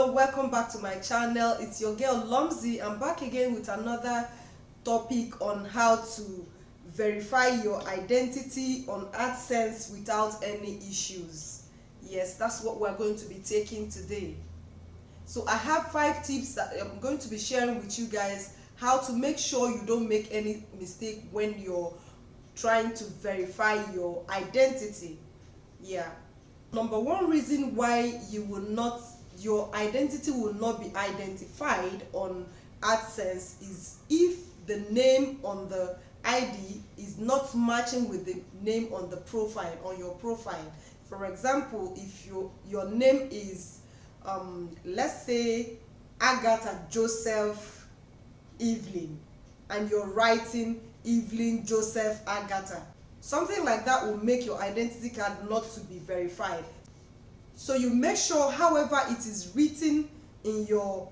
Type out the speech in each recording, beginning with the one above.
Hello, welcome back to my channel. It's your girl Lumsy. I'm back again with another topic on how to verify your identity on AdSense without any issues. Yes, that's what we're going to be taking today. So I have 5 tips that I'm going to be sharing with you guys how to make sure you don't make any mistake when you're trying to verify your identity. Yeah. Number one reason why your identity will not be identified on AdSense is if the name on the ID is not matching with the name on the profile, on your profile. For example, if your name is let's say Agatha Joseph Evelyn, and you're writing Evelyn Joseph Agatha, something like that will make your identity card not to be verified. So you make sure however it is written in your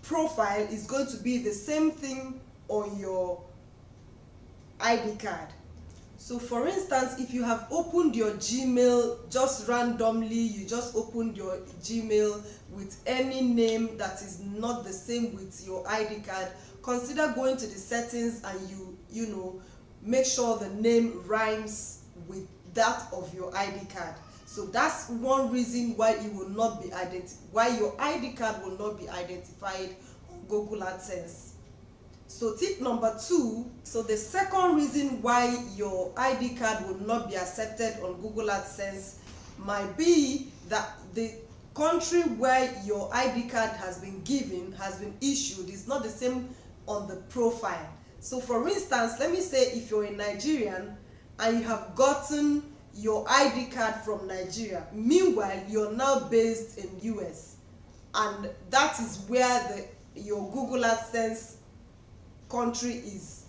profile is going to be the same thing on your ID card. So for instance, if you have opened your Gmail just randomly, you just opened your Gmail with any name that is not the same with your ID card, consider going to the settings and you know make sure the name rhymes with that of your ID card. So that's one reason why it will not be why your ID card will not be identified on Google AdSense. So tip number 2, so the second reason why your ID card will not be accepted on Google AdSense might be that the country where your ID card has been issued is not the same on the profile. So for instance, let me say if you're a Nigerian and you have gotten your ID card from Nigeria, meanwhile you're now based in US, and that is where your Google AdSense country is,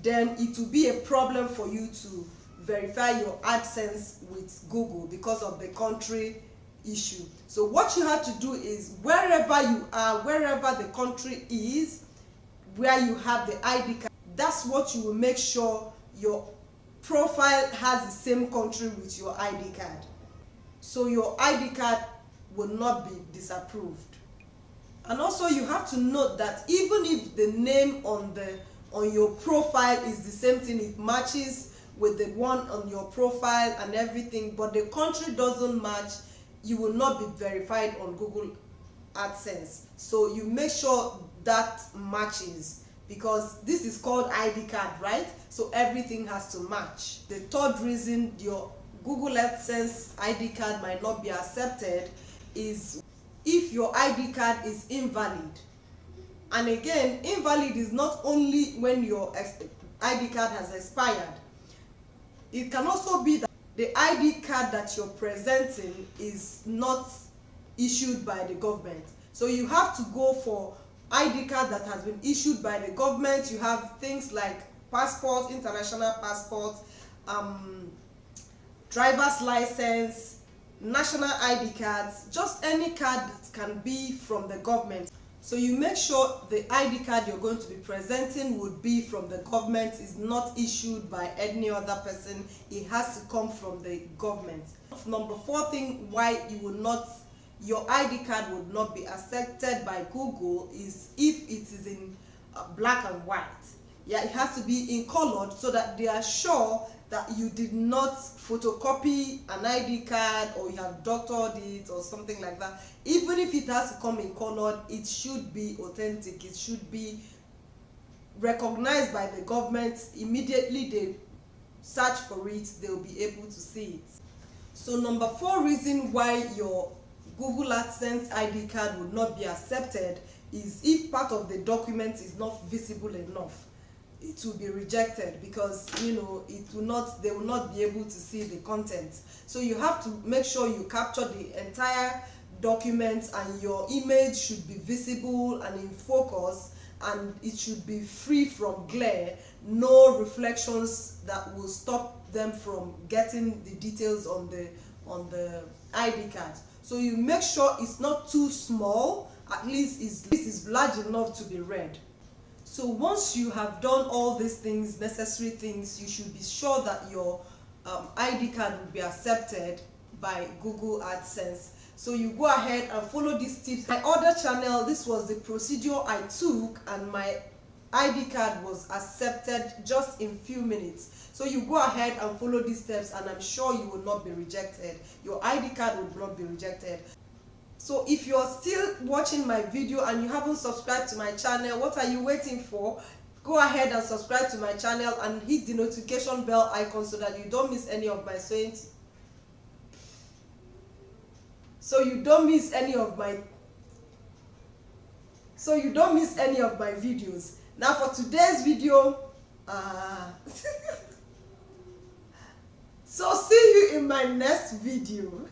then it will be a problem for you to verify your AdSense with Google because of the country issue. So what you have to do is, wherever you are, wherever the country is where you have the ID card, that's what you will make sure your profile has the same country with your ID card, so your ID card will not be disapproved. And also you have to note that even if the name on your profile is the same thing, it matches with the one on your profile and everything, but the country doesn't match, you will not be verified on Google AdSense. So you make sure that matches, because this is called ID card, right? So everything has to match. The third reason your Google AdSense ID card might not be accepted is if your ID card is invalid. And again, invalid is not only when your ID card has expired. It can also be that the ID card that you're presenting is not issued by the government. So you have to go for ID card that has been issued by the government. You have things like passport, international passport, driver's license, national ID cards, just any card that can be from the government. So you make sure the ID card you're going to be presenting would be from the government, is not issued by any other person. It has to come from the government. Number 4 thing why your ID card would not be accepted by Google is if it is in black and white. Yeah, it has to be in colored so that they are sure that you did not photocopy an ID card or you have doctored it or something like that. Even if it has to come in colored, it should be authentic. It should be recognized by the government. Immediately they search for it, they'll be able to see it. So number 4 reason why your Google AdSense ID card would not be accepted is if part of the document is not visible enough. It will be rejected because they will not be able to see the content. So you have to make sure you capture the entire document, and your image should be visible and in focus, and it should be free from glare, no reflections that will stop them from getting the details on the ID card. So you make sure it's not too small, at least it's large enough to be read. So once you have done all these things, necessary things, you should be sure that your ID card will be accepted by Google AdSense. So you go ahead and follow these tips. My other channel, this was the procedure I took, and my ID card was accepted just in few minutes. So you go ahead and follow these steps, and I'm sure you will not be rejected. Your ID card will not be rejected. So if you're still watching my video and you haven't subscribed to my channel, what are you waiting for? Go ahead and subscribe to my channel and hit the notification bell icon so that you don't miss any of my videos. So you don't miss any of my videos. Now for today's video, so see you in my next video.